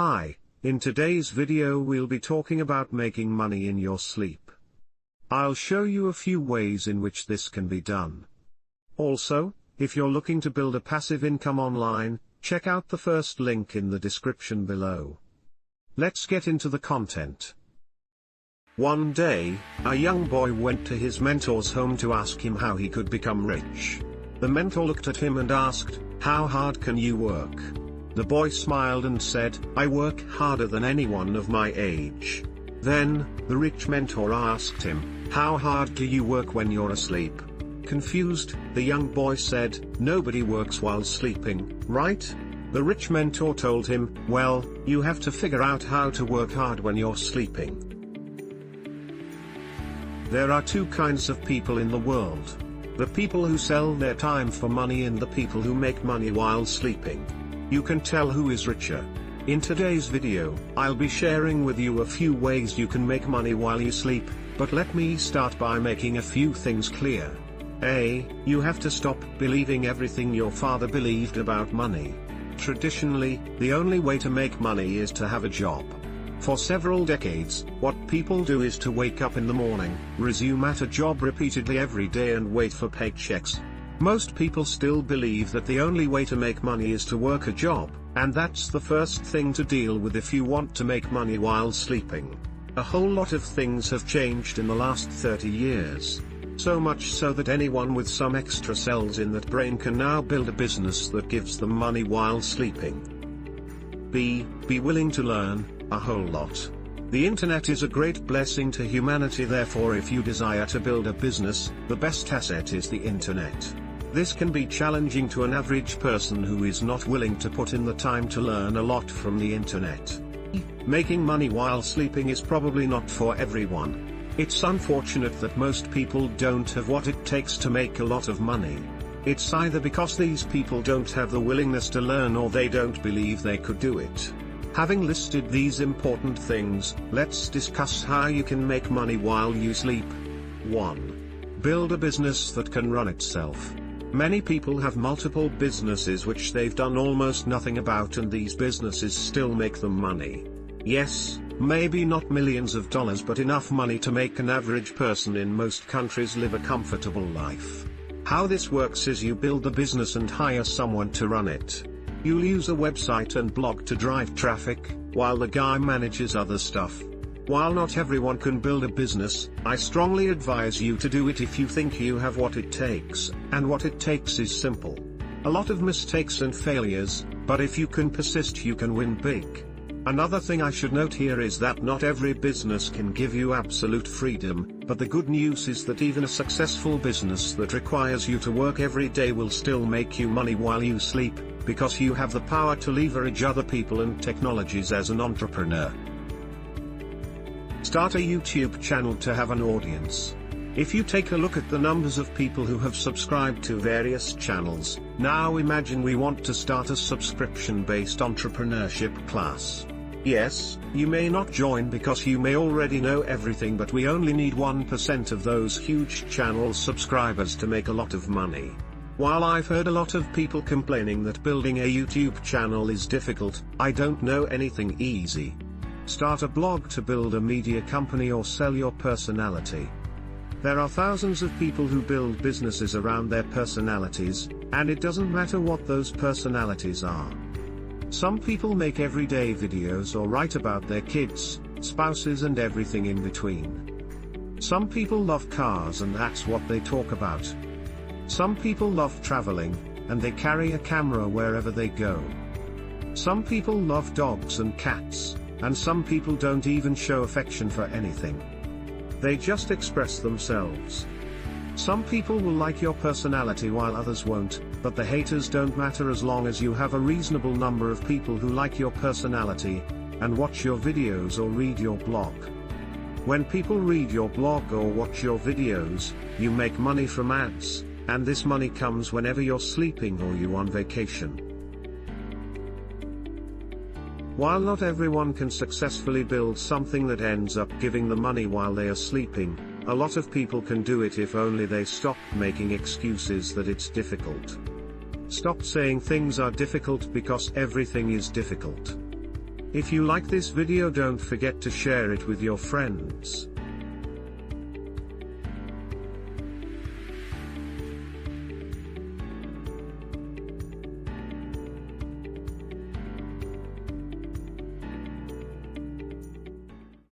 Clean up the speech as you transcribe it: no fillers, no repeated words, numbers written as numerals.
Hi, in today's video we'll be talking about making money in your sleep. I'll show you a few ways in which this can be done. Also, if you're looking to build a passive income online, check out the first link in the description below. Let's get into the content. One day, a young boy went to his mentor's home to ask him how he could become rich. The mentor looked at him and asked, "How hard can you work?" The boy smiled and said, "I work harder than anyone of my age." Then, the rich mentor asked him, "How hard do you work when you're asleep?" Confused, the young boy said, "Nobody works while sleeping, right?" The rich mentor told him, "Well, you have to figure out how to work hard when you're sleeping." There are two kinds of people in the world. The people who sell their time for money and the people who make money while sleeping. You can tell who is richer. In today's video, I'll be sharing with you a few ways you can make money while you sleep, but let me start by making a few things clear. A. You have to stop believing everything your father believed about money. Traditionally, the only way to make money is to have a job. For several decades, what people do is to wake up in the morning, resume at a job repeatedly every day and wait for paychecks. Most people still believe that the only way to make money is to work a job, and that's the first thing to deal with if you want to make money while sleeping. A whole lot of things have changed in the last 30 years. So much so that anyone with some extra cells in that brain can now build a business that gives them money while sleeping. B. Be willing to learn a whole lot. The internet is a great blessing to humanity, therefore if you desire to build a business, the best asset is the internet. This can be challenging to an average person who is not willing to put in the time to learn a lot from the internet. Making money while sleeping is probably not for everyone. It's unfortunate that most people don't have what it takes to make a lot of money. It's either because these people don't have the willingness to learn or they don't believe they could do it. Having listed these important things, let's discuss how you can make money while you sleep. 1. Build a business that can run itself. Many people have multiple businesses which they've done almost nothing about, and these businesses still make them money. Yes, maybe not millions of dollars, but enough money to make an average person in most countries live a comfortable life. How this works is you build the business and hire someone to run it. You'll use a website and blog to drive traffic, while the guy manages other stuff. While not everyone can build a business, I strongly advise you to do it if you think you have what it takes, and what it takes is simple. A lot of mistakes and failures, but if you can persist you can win big. Another thing I should note here is that not every business can give you absolute freedom, but the good news is that even a successful business that requires you to work every day will still make you money while you sleep, because you have the power to leverage other people and technologies as an entrepreneur. Start a YouTube channel to have an audience. If you take a look at the numbers of people who have subscribed to various channels, now imagine we want to start a subscription-based entrepreneurship class. Yes, you may not join because you may already know everything, but we only need 1% of those huge channel subscribers to make a lot of money. While I've heard a lot of people complaining that building a YouTube channel is difficult, I don't know anything easy. Start a blog to build a media company or sell your personality. There are thousands of people who build businesses around their personalities, and it doesn't matter what those personalities are. Some people make everyday videos or write about their kids, spouses and everything in between. Some people love cars and that's what they talk about. Some people love traveling, and they carry a camera wherever they go. Some people love dogs and cats, and some people don't even show affection for anything. They just express themselves. Some people will like your personality while others won't, but the haters don't matter as long as you have a reasonable number of people who like your personality, and watch your videos or read your blog. When people read your blog or watch your videos, you make money from ads, and this money comes whenever you're sleeping or you're on vacation. While not everyone can successfully build something that ends up giving them money while they are sleeping, a lot of people can do it if only they stop making excuses that it's difficult. Stop saying things are difficult because everything is difficult. If you like this video, don't forget to share it with your friends.